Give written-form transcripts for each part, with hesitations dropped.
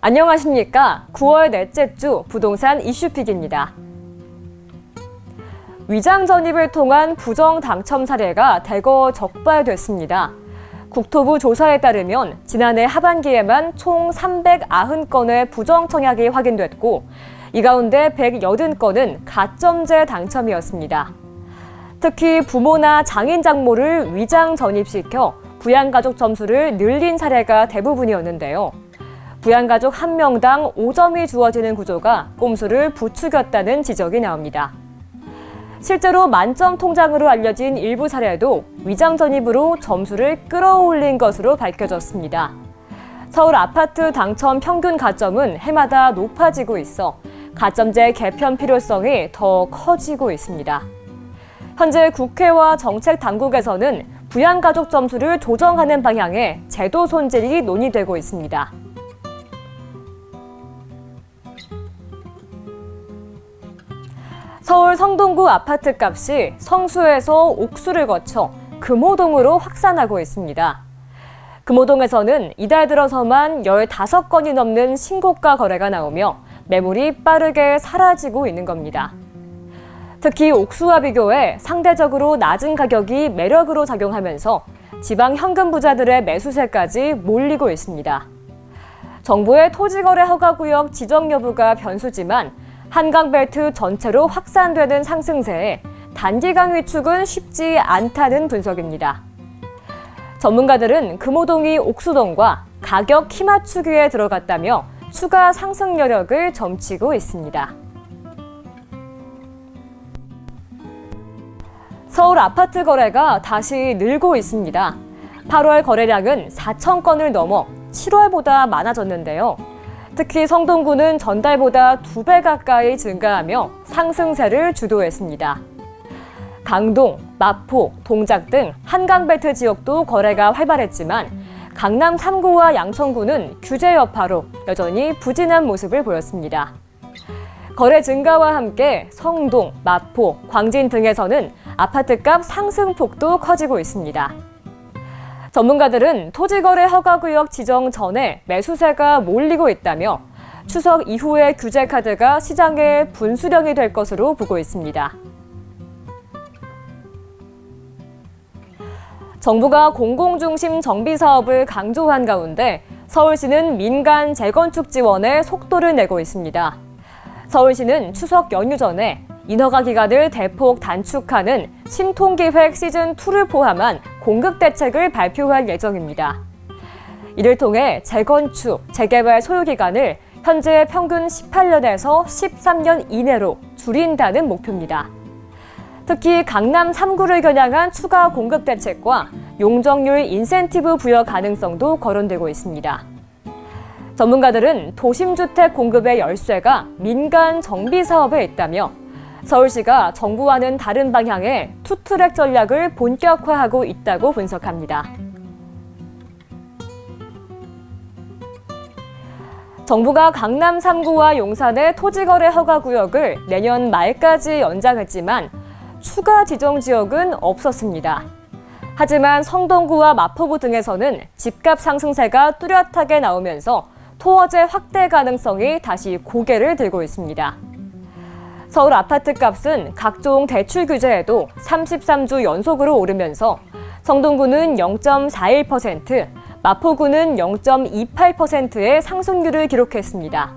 안녕하십니까. 9월 넷째 주 부동산 이슈픽입니다. 위장 전입을 통한 부정 당첨 사례가 대거 적발됐습니다. 국토부 조사에 따르면 지난해 하반기에만 총 390건의 부정 청약이 확인됐고 이 가운데 180건은 가점제 당첨이었습니다. 특히 부모나 장인 장모를 위장 전입시켜 부양가족 점수를 늘린 사례가 대부분이었는데요. 부양가족 1명당 5점이 주어지는 구조가 꼼수를 부추겼다는 지적이 나옵니다. 실제로 만점 통장으로 알려진 일부 사례도 위장 전입으로 점수를 끌어올린 것으로 밝혀졌습니다. 서울 아파트 당첨 평균 가점은 해마다 높아지고 있어 가점제 개편 필요성이 더 커지고 있습니다. 현재 국회와 정책 당국에서는 부양가족 점수를 조정하는 방향의 제도 손질이 논의되고 있습니다. 서울 성동구 아파트값이 성수에서 옥수를 거쳐 금호동으로 확산하고 있습니다. 금호동에서는 이달 들어서만 15건이 넘는 신고가 거래가 나오며 매물이 빠르게 사라지고 있는 겁니다. 특히 옥수와 비교해 상대적으로 낮은 가격이 매력으로 작용하면서 지방 현금 부자들의 매수세까지 몰리고 있습니다. 정부의 토지거래 허가구역 지정 여부가 변수지만 한강벨트 전체로 확산되는 상승세에 단기간 위축은 쉽지 않다는 분석입니다. 전문가들은 금호동이 옥수동과 가격 키 맞추기에 들어갔다며 추가 상승 여력을 점치고 있습니다. 서울 아파트 거래가 다시 늘고 있습니다. 8월 거래량은 4,000건을 넘어 7월보다 많아졌는데요. 특히 성동구는 전달보다 2배 가까이 증가하며 상승세를 주도했습니다. 강동, 마포, 동작 등 한강벨트 지역도 거래가 활발했지만 강남 3구와 양천구는 규제 여파로 여전히 부진한 모습을 보였습니다. 거래 증가와 함께 성동, 마포, 광진 등에서는 아파트값 상승폭도 커지고 있습니다. 전문가들은 토지거래 허가구역 지정 전에 매수세가 몰리고 있다며 추석 이후에 규제 카드가 시장에 분수령이 될 것으로 보고 있습니다. 정부가 공공중심 정비 사업을 강조한 가운데 서울시는 민간 재건축 지원에 속도를 내고 있습니다. 서울시는 추석 연휴 전에 인허가 기간을 대폭 단축하는 신통기획 시즌2를 포함한 공급 대책을 발표할 예정입니다. 이를 통해 재건축, 재개발 소요 기간을 현재 평균 18년에서 13년 이내로 줄인다는 목표입니다. 특히 강남 3구를 겨냥한 추가 공급 대책과 용적률 인센티브 부여 가능성도 거론되고 있습니다. 전문가들은 도심주택 공급의 열쇠가 민간 정비 사업에 있다며 서울시가 정부와는 다른 방향의 투트랙 전략을 본격화하고 있다고 분석합니다. 정부가 강남 3구와 용산의 토지거래 허가구역을 내년 말까지 연장했지만 추가 지정 지역은 없었습니다. 하지만 성동구와 마포구 등에서는 집값 상승세가 뚜렷하게 나오면서 토어제 확대 가능성이 다시 고개를 들고 있습니다. 서울 아파트 값은 각종 대출 규제에도 33주 연속으로 오르면서 성동구는 0.41%, 마포구는 0.28%의 상승률을 기록했습니다.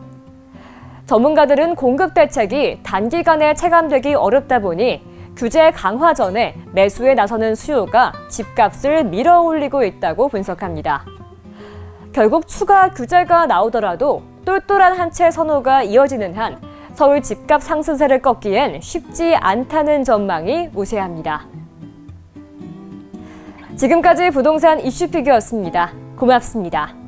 전문가들은 공급 대책이 단기간에 체감되기 어렵다 보니 규제 강화 전에 매수에 나서는 수요가 집값을 밀어올리고 있다고 분석합니다. 결국 추가 규제가 나오더라도 똘똘한 한 채 선호가 이어지는 한 서울 집값 상승세를 꺾기엔 쉽지 않다는 전망이 우세합니다. 지금까지 부동산 이슈픽이었습니다. 고맙습니다.